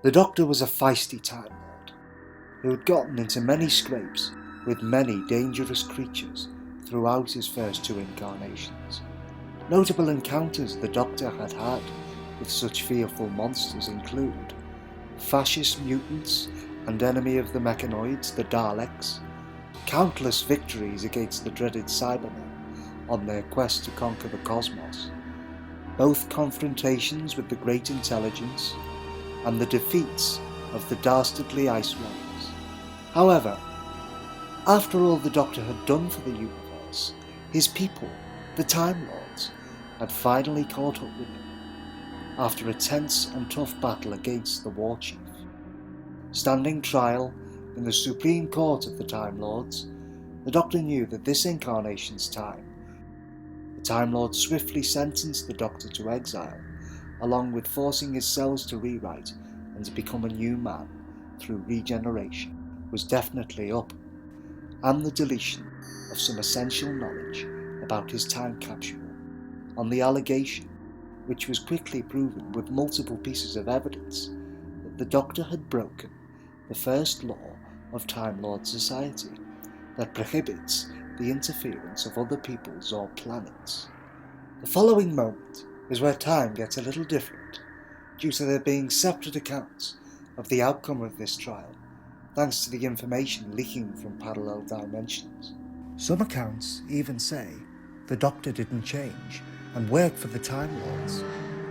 The Doctor was a feisty Time Lord who had gotten into many scrapes with many dangerous creatures throughout his first 2 incarnations. Notable encounters the Doctor had had with such fearful monsters include fascist mutants and enemy of the mechanoids, the Daleks, countless victories against the dreaded Cybermen on their quest to conquer the cosmos, both confrontations with the Great Intelligence, and the defeats of the dastardly Ice Riders. However, after all the Doctor had done for the universe, his people, the Time Lords, had finally caught up with him after a tense and tough battle against the War Chief. Standing trial in the Supreme Court of the Time Lords, the Doctor knew that this incarnation's time, the Time Lords swiftly sentenced the Doctor to exile, along with forcing his cells to rewrite and to become a new man through regeneration, was definitely up, and the deletion of some essential knowledge about his time capsule, on the allegation, which was quickly proven with multiple pieces of evidence, that the Doctor had broken the first law of Time Lord society that prohibits the interference of other peoples or planets. The following moment is where time gets a little different, due to there being separate accounts of the outcome of this trial, thanks to the information leaking from parallel dimensions. Some accounts even say the Doctor didn't change and work for the Time Lords,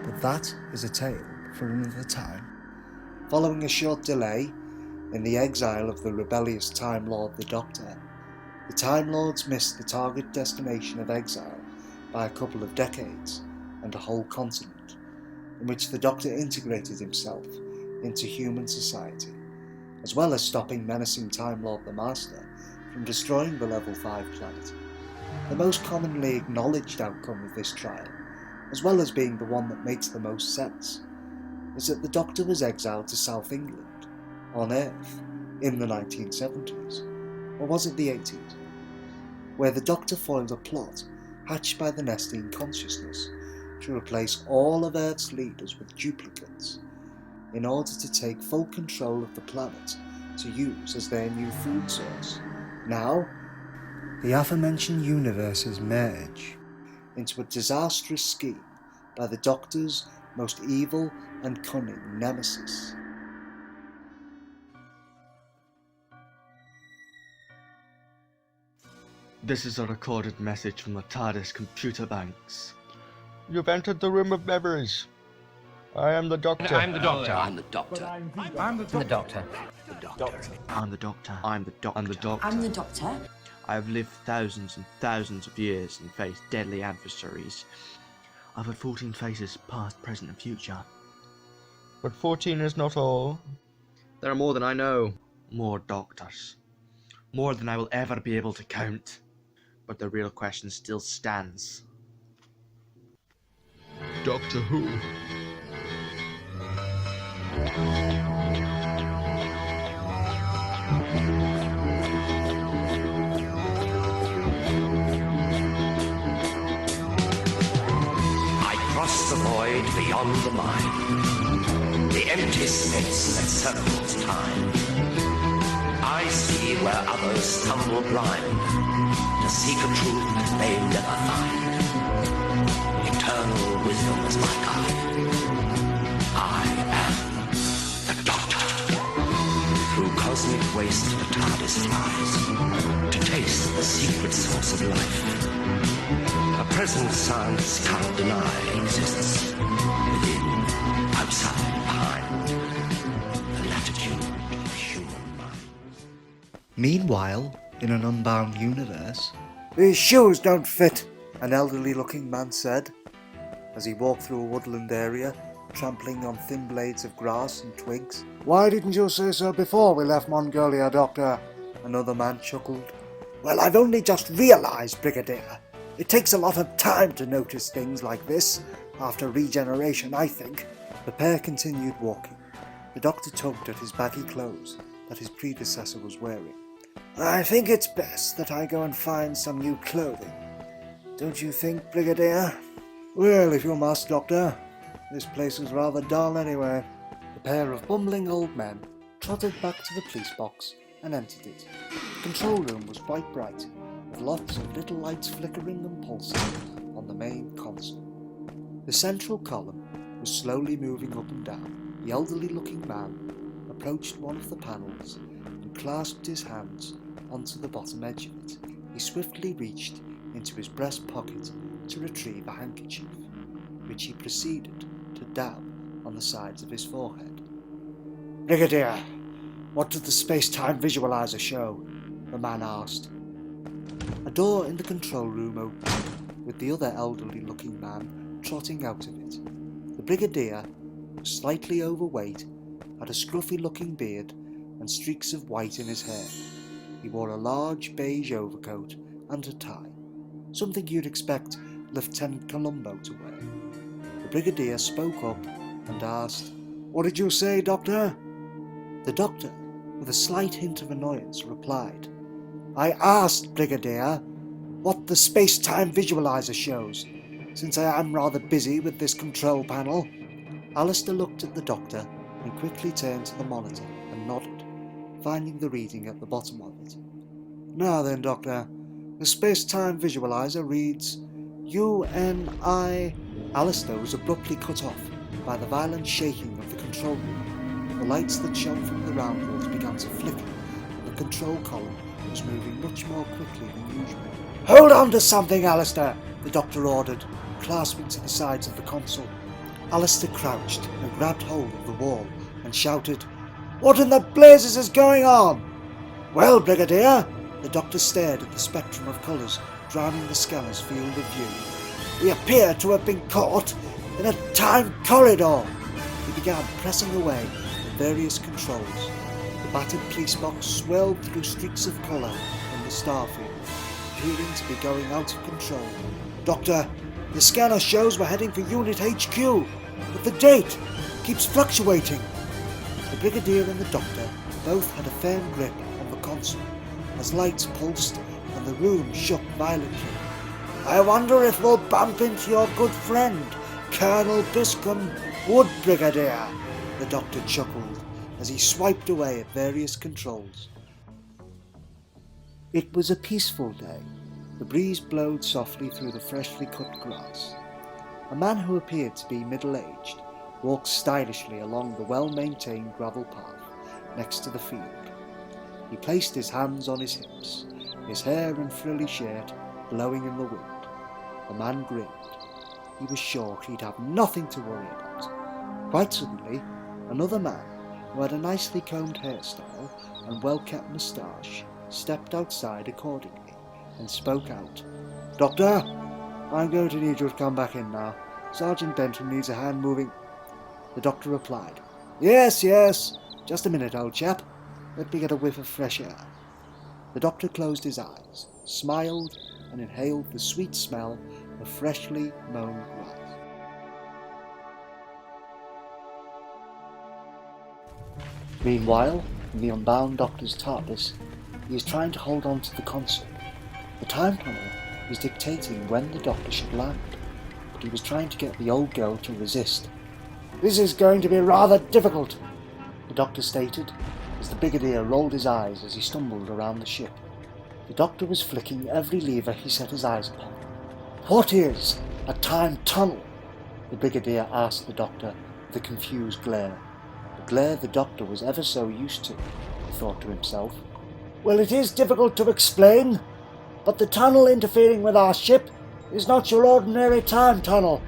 but that is a tale for another time. Following a short delay in the exile of the rebellious Time Lord the Doctor, the Time Lords missed the target destination of exile by a couple of decades and a whole continent, in which the Doctor integrated himself into human society, as well as stopping menacing Time Lord the Master from destroying the Level 5 planet. The most commonly acknowledged outcome of this trial, as well as being the one that makes the most sense, is that the Doctor was exiled to South England, on Earth, in the 1970s, or was it the 80s, where the Doctor foiled a plot hatched by the Nestine consciousness to replace all of Earth's leaders with duplicates, in order to take full control of the planet to use as their new food source. Now, the aforementioned universes merge into a disastrous scheme by the Doctor's most evil and cunning nemesis. This is a recorded message from the TARDIS computer banks. You've entered the room of memories. I am the Doctor. I'm the Doctor. I'm the Doctor. I'm the Doctor. I'm the Doctor. I'm the Doctor. I'm the Doctor. I'm the Doctor. I have lived thousands and thousands of years and faced deadly adversaries. I've had 14 faces, past, present and future. But 14 is not all. There are more than I know. More Doctors. More than I will ever be able to count. But the real question still stands. Doctor Who? Across the void beyond the mind, the empty space that circles time, I see where others stumble blind to seek a truth they never find. Eternal wisdom is my guide. I am the Doctor. Through cosmic waste the TARDIS flies to taste the secret source of life. A present science can't deny exists within, outside, behind the latitude of human mind. Meanwhile, in an unbound universe, "These shoes don't fit," an elderly-looking man said, as he walked through a woodland area, trampling on thin blades of grass and twigs. "Why didn't you say so before we left Mongolia, Doctor?" another man chuckled. "Well, I've only just realised, Brigadier. It takes a lot of time to notice things like this, after regeneration, I think." The pair continued walking. The Doctor tugged at his baggy clothes that his predecessor was wearing. "I think it's best that I go and find some new clothing. Don't you think, Brigadier?" "Well, if you must, Doctor. This place is rather dull anyway." The pair of bumbling old men trotted back to the police box and entered it. The control room was quite bright, with lots of little lights flickering and pulsing on the main console. The central column was slowly moving up and down. The elderly-looking man approached one of the panels and clasped his hands onto the bottom edge of it. He swiftly reached into his breast pocket to retrieve a handkerchief, which he proceeded to dab on the sides of his forehead. "Brigadier, what does the space-time visualizer show?" the man asked. A door in the control room opened, with the other elderly-looking man trotting out of it. The Brigadier was slightly overweight, had a scruffy-looking beard and streaks of white in his hair. He wore a large beige overcoat and a tie, something you'd expect Lieutenant Columbo to wear. The Brigadier spoke up and asked, "What did you say, Doctor?" The Doctor, with a slight hint of annoyance, replied, "I asked, Brigadier, what the space-time visualizer shows, since I am rather busy with this control panel." Alistair looked at the Doctor and quickly turned to the monitor and nodded, finding the reading at the bottom of it. "Now then, Doctor, the space-time visualizer reads UNI..." Alistair was abruptly cut off by the violent shaking of the control room. The lights that shone from the roundholes began to flicker, and the control column was moving much more quickly than usual. "Hold on to something, Alistair," the Doctor ordered, clasping to the sides of the console. Alistair crouched and grabbed hold of the wall and shouted, "What in the blazes is going on?" "Well, Brigadier," the Doctor stared at the spectrum of colours drowning the scanner's field of view. "We appear to have been caught in a time corridor." He began pressing away at various controls. The battered police box swirled through streaks of colour in the starfield, appearing to be going out of control. "Doctor, the scanner shows we're heading for Unit HQ, but the date keeps fluctuating." The Brigadier and the Doctor both had a firm grip on the console as lights pulsed and the room shook violently. "I wonder if we'll bump into your good friend, Colonel Biscombe Wood, Brigadier," the Doctor chuckled as he swiped away at various controls. It was a peaceful day. The breeze blowed softly through the freshly cut grass. A man who appeared to be middle-aged walked stylishly along the well-maintained gravel path next to the field. He placed his hands on his hips, his hair and frilly shirt blowing in the wind. The man grinned. He was sure he'd have nothing to worry about. Quite suddenly, another man, who had a nicely combed hairstyle and well-kept moustache, stepped outside accordingly and spoke out. "Doctor, I'm going to need you to come back in now. Sergeant Benton needs a hand moving." The Doctor replied, Yes, just a minute, old chap. Let me get a whiff of fresh air." The Doctor closed his eyes, smiled, and inhaled the sweet smell of freshly mown grass. Meanwhile, in the unbound Doctor's TARDIS, he is trying to hold on to the console. The time tunnel is dictating when the Doctor should land, but he was trying to get the old girl to resist. "This is going to be rather difficult," the Doctor stated, as the Brigadier rolled his eyes as he stumbled around the ship. The Doctor was flicking every lever he set his eyes upon. "What is a time tunnel?" the Brigadier asked the Doctor with a confused glare. A glare the Doctor was ever so used to, he thought to himself. "Well, it is difficult to explain, but the tunnel interfering with our ship is not your ordinary time tunnel.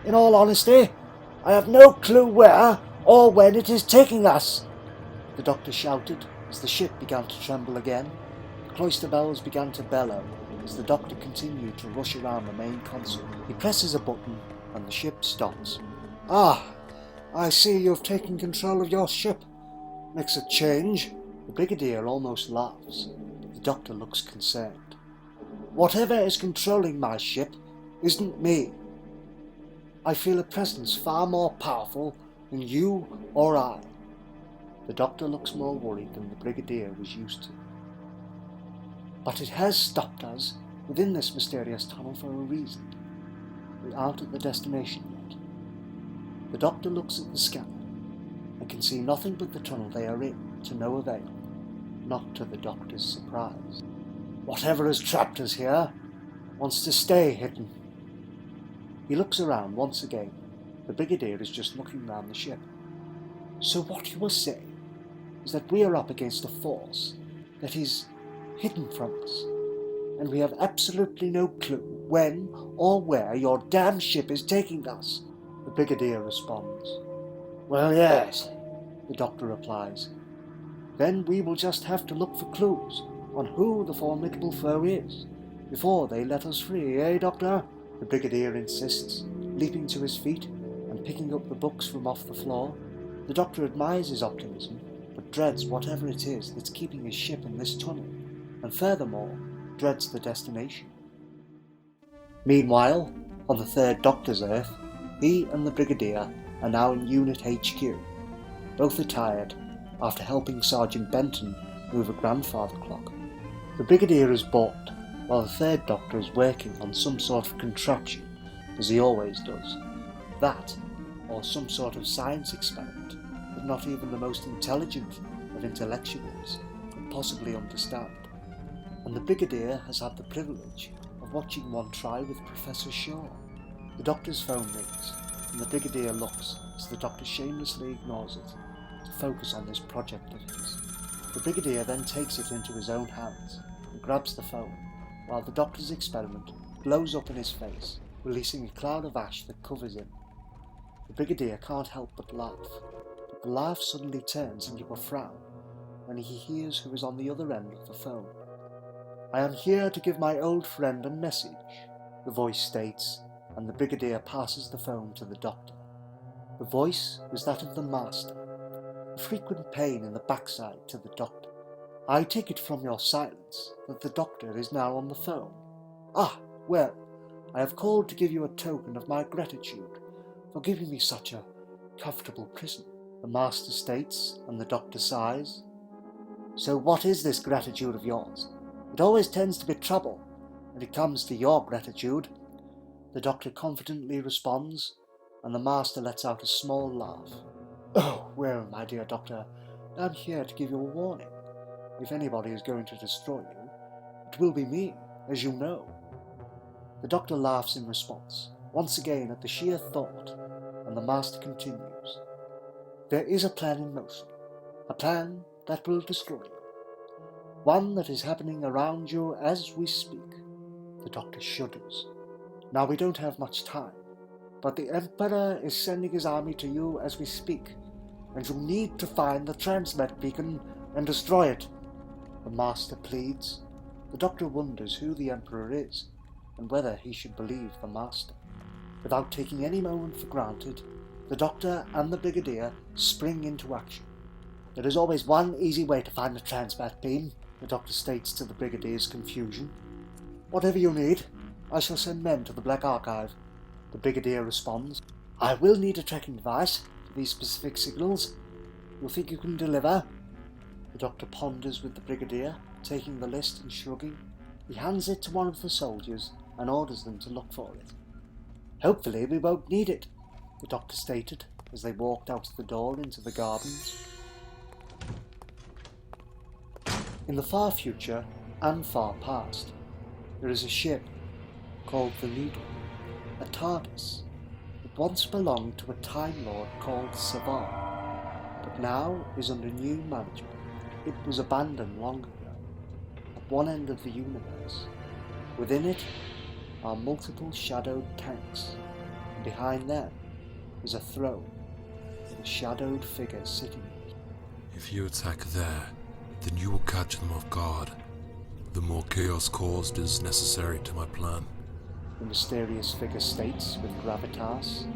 In all honesty, I have no clue where or when it is taking us," the Doctor shouted as the ship began to tremble again. The cloister bells began to bellow as the Doctor continued to rush around the main console. He presses a button and the ship stops. "Ah, I see you've taken control of your ship. Makes a change." The Brigadier almost laughs, but the Doctor looks concerned. "Whatever is controlling my ship isn't me. I feel a presence far more powerful than you or I." The Doctor looks more worried than the Brigadier was used to. "But it has stopped us within this mysterious tunnel for a reason. We aren't at the destination yet." The Doctor looks at the scanner They can see nothing but the tunnel they are in, to no avail, not to the Doctor's surprise. Whatever has trapped us here wants to stay hidden. He looks around once again. The Brigadier is just looking round the ship. So what you are saying is that we are up against a force that is hidden from us, and we have absolutely no clue when or where your damn ship is taking us, the Brigadier responds. Well, yes, the Doctor replies. Then we will just have to look for clues on who the formidable foe is before they let us free, eh, Doctor? The Brigadier insists, leaping to his feet and picking up the books from off the floor. The Doctor admires his optimism, but dreads whatever it is that's keeping his ship in this tunnel, and furthermore, dreads the destination. Meanwhile, on the third Doctor's Earth, he and the Brigadier are now in Unit HQ. Both are tired, after helping Sergeant Benton move a grandfather clock. The Brigadier is bored, while the third Doctor is working on some sort of contraption, as he always does. That, or some sort of science experiment that not even the most intelligent of intellectuals could possibly understand. And the Brigadier has had the privilege of watching one try with Professor Shaun. The Doctor's phone rings, and the Brigadier looks as the Doctor shamelessly ignores it to focus on this project of his. The Brigadier then takes it into his own hands and grabs the phone, while the Doctor's experiment blows up in his face, releasing a cloud of ash that covers him. The Brigadier can't help but laugh, but the laugh suddenly turns into a frown when he hears who is on the other end of the phone. I am here to give my old friend a message, the voice states, and the Brigadier passes the phone to the Doctor. The voice was that of the Master, a frequent pain in the backside to the Doctor. I take it from your silence that the Doctor is now on the phone. Ah, well, I have called to give you a token of my gratitude for giving me such a comfortable prison, the Master states, and the Doctor sighs. So what is this gratitude of yours? It always tends to be trouble when it comes to your gratitude, the Doctor confidently responds, and the Master lets out a small laugh. Oh, well, my dear Doctor, I'm here to give you a warning. If anybody is going to destroy you, it will be me, as you know. The Doctor laughs in response, once again at the sheer thought, and the Master continues. There is a plan in motion, a plan that will destroy you. One that is happening around you as we speak. The Doctor shudders. Now we don't have much time, but the Emperor is sending his army to you as we speak, and you need to find the transmet beacon and destroy it. The Master pleads. The Doctor wonders who the Emperor is, and whether he should believe the Master. Without taking any moment for granted, the Doctor and the Brigadier spring into action. There is always one easy way to find the transmat beam, the Doctor states to the Brigadier's confusion. Whatever you need, I shall send men to the Black Archive, the Brigadier responds. I will need a tracking device for these specific signals. You think you can deliver? The Doctor ponders with the Brigadier, taking the list and shrugging. He hands it to one of the soldiers and orders them to look for it. Hopefully we won't need it, the Doctor stated as they walked out of the door into the gardens. In the far future and far past, there is a ship called the Needle, a TARDIS, that once belonged to a Time Lord called Savar, but now is under new management. It was abandoned long ago, at one end of the universe. Within it are multiple shadowed tanks, and behind them is a throne with a shadowed figure sitting in it. If you attack there, then you will catch them off guard. The more chaos caused is necessary to my plan. The mysterious figure states with gravitas.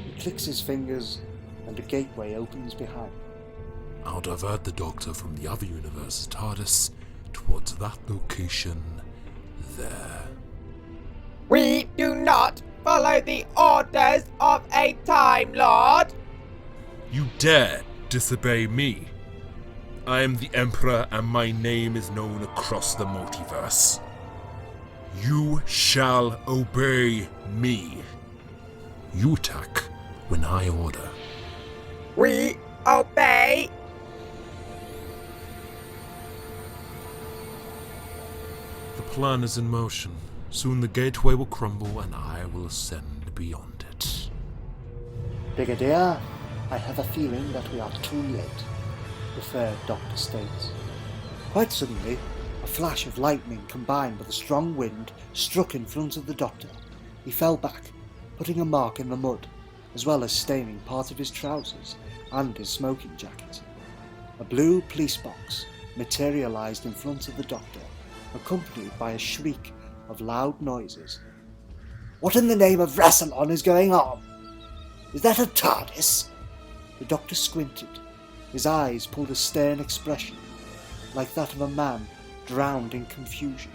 He clicks his fingers and a gateway opens behind him. I'll divert the Doctor from the other universe's TARDIS towards that location there. We do not follow the orders of a Time Lord! You dare disobey me? I am the Emperor and my name is known across the multiverse. You shall obey me. You attack when I order. We obey. The plan is in motion. Soon the gateway will crumble and I will ascend beyond it. Brigadier, I have a feeling that we are too late, the third doctor states. Quite suddenly, a flash of lightning combined with a strong wind struck in front of the doctor. He fell back, putting a mark in the mud, as well as staining part of his trousers and his smoking jacket. A blue police box materialized in front of the doctor, accompanied by a shriek of loud noises. What in the name of Rassilon is going on? Is that a TARDIS? The doctor squinted. His eyes pulled a stern expression, like that of a man drowned in confusion.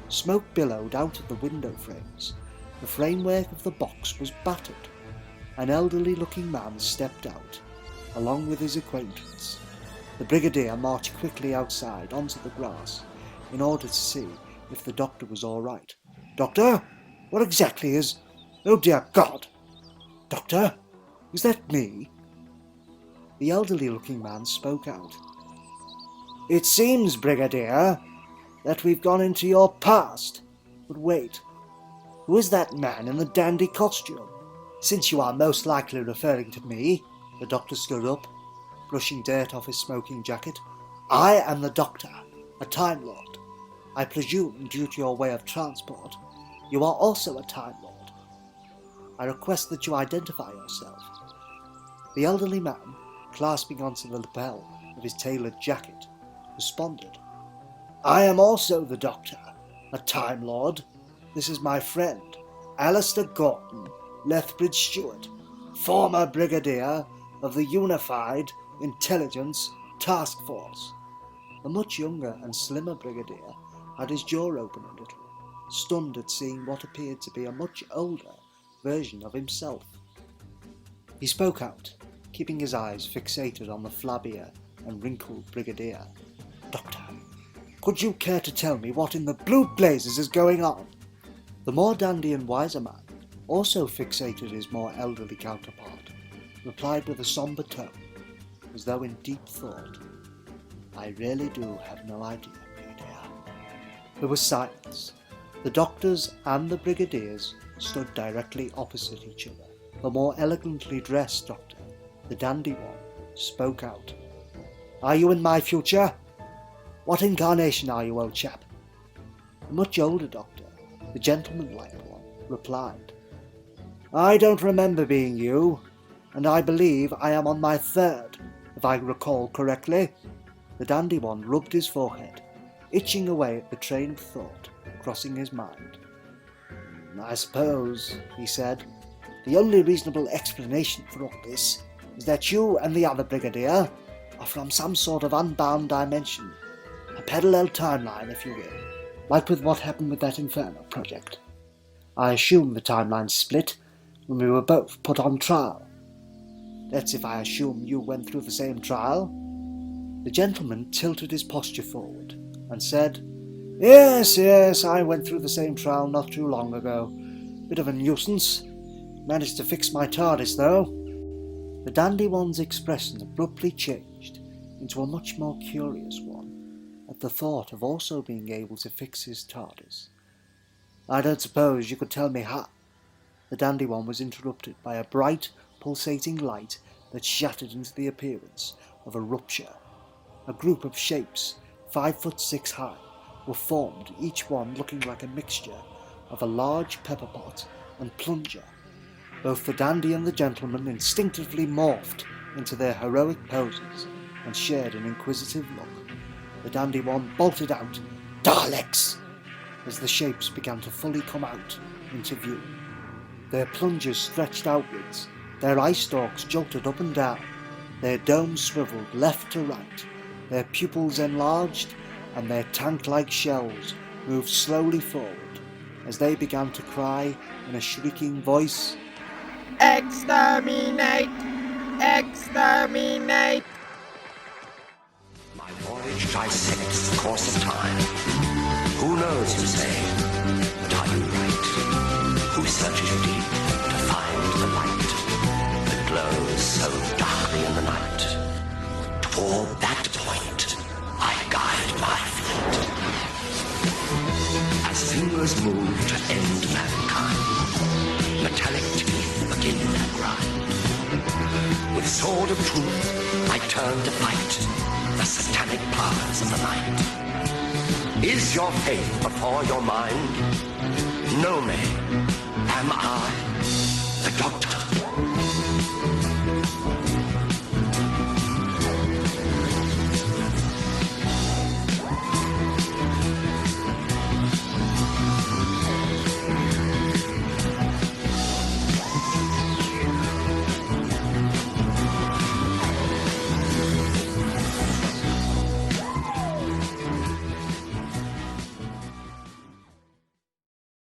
Smoke billowed out of the window frames. The framework of the box was battered. An elderly-looking man stepped out, along with his acquaintance. The Brigadier marched quickly outside onto the grass in order to see if the doctor was all right. Doctor? What exactly is... Oh dear God! Doctor? Is that me? The elderly-looking man spoke out. It seems, Brigadier, that we've gone into your past. But wait, who is that man in the dandy costume? Since you are most likely referring to me, the doctor stood up, brushing dirt off his smoking jacket. I am the Doctor, a Time Lord. I presume, due to your way of transport, you are also a Time Lord. I request that you identify yourself. The elderly man, clasping onto the lapel of his tailored jacket, responded. I am also the Doctor, a Time Lord. This is my friend, Alistair Gordon, Lethbridge Stewart, former Brigadier of the Unified Intelligence Task Force. The much younger and slimmer Brigadier had his jaw open a little, stunned at seeing what appeared to be a much older version of himself. He spoke out, keeping his eyes fixated on the flabbier and wrinkled Brigadier. Doctor, could you care to tell me what in the blue blazes is going on? The more dandy and wiser man, also fixated his more elderly counterpart, replied with a sombre tone, as though in deep thought. I really do have no idea, Brigadier. There was silence. The doctors and the brigadiers stood directly opposite each other. The more elegantly dressed doctor, the dandy one, spoke out. Are you in my future? What incarnation are you, old chap? The much older doctor, the gentleman-like one, replied. I don't remember being you, and I believe I am on my third, if I recall correctly. The dandy one rubbed his forehead, itching away at the train of thought crossing his mind. I suppose, he said, the only reasonable explanation for all this is that you and the other brigadier are from some sort of unbound dimension, a parallel timeline, if you will, like with what happened with that Inferno project. I assume the timeline split when we were both put on trial. That's if I assume you went through the same trial. The gentleman tilted his posture forward and said, Yes, I went through the same trial not too long ago. Bit of a nuisance. Managed to fix my TARDIS, though. The dandy one's expression abruptly changed into a much more curious one at the thought of also being able to fix his TARDIS. I don't suppose you could tell me how... The dandy one was interrupted by a bright, pulsating light that shattered into the appearance of a rupture. A group of shapes, 5'6" high, were formed, each one looking like a mixture of a large pepper pot and plunger. Both the dandy and the gentleman instinctively morphed into their heroic poses and shared an inquisitive look. The dandy one bolted out, Daleks, as the shapes began to fully come out into view. Their plungers stretched outwards, their eye stalks jolted up and down, their domes swiveled left to right, their pupils enlarged, and their tank-like shells moved slowly forward as they began to cry in a shrieking voice, Exterminate! Exterminate! My voyage dissects the course of time. Who knows, you say? But are you right? Who searches deep to find the light that glows so darkly in the night? For that point, I guide my fleet. As fingers move to end mankind, metallic teeth begin their grind. With sword of truth, I turn to fight the satanic powers of the night. Is your faith before your mind? Know me, am I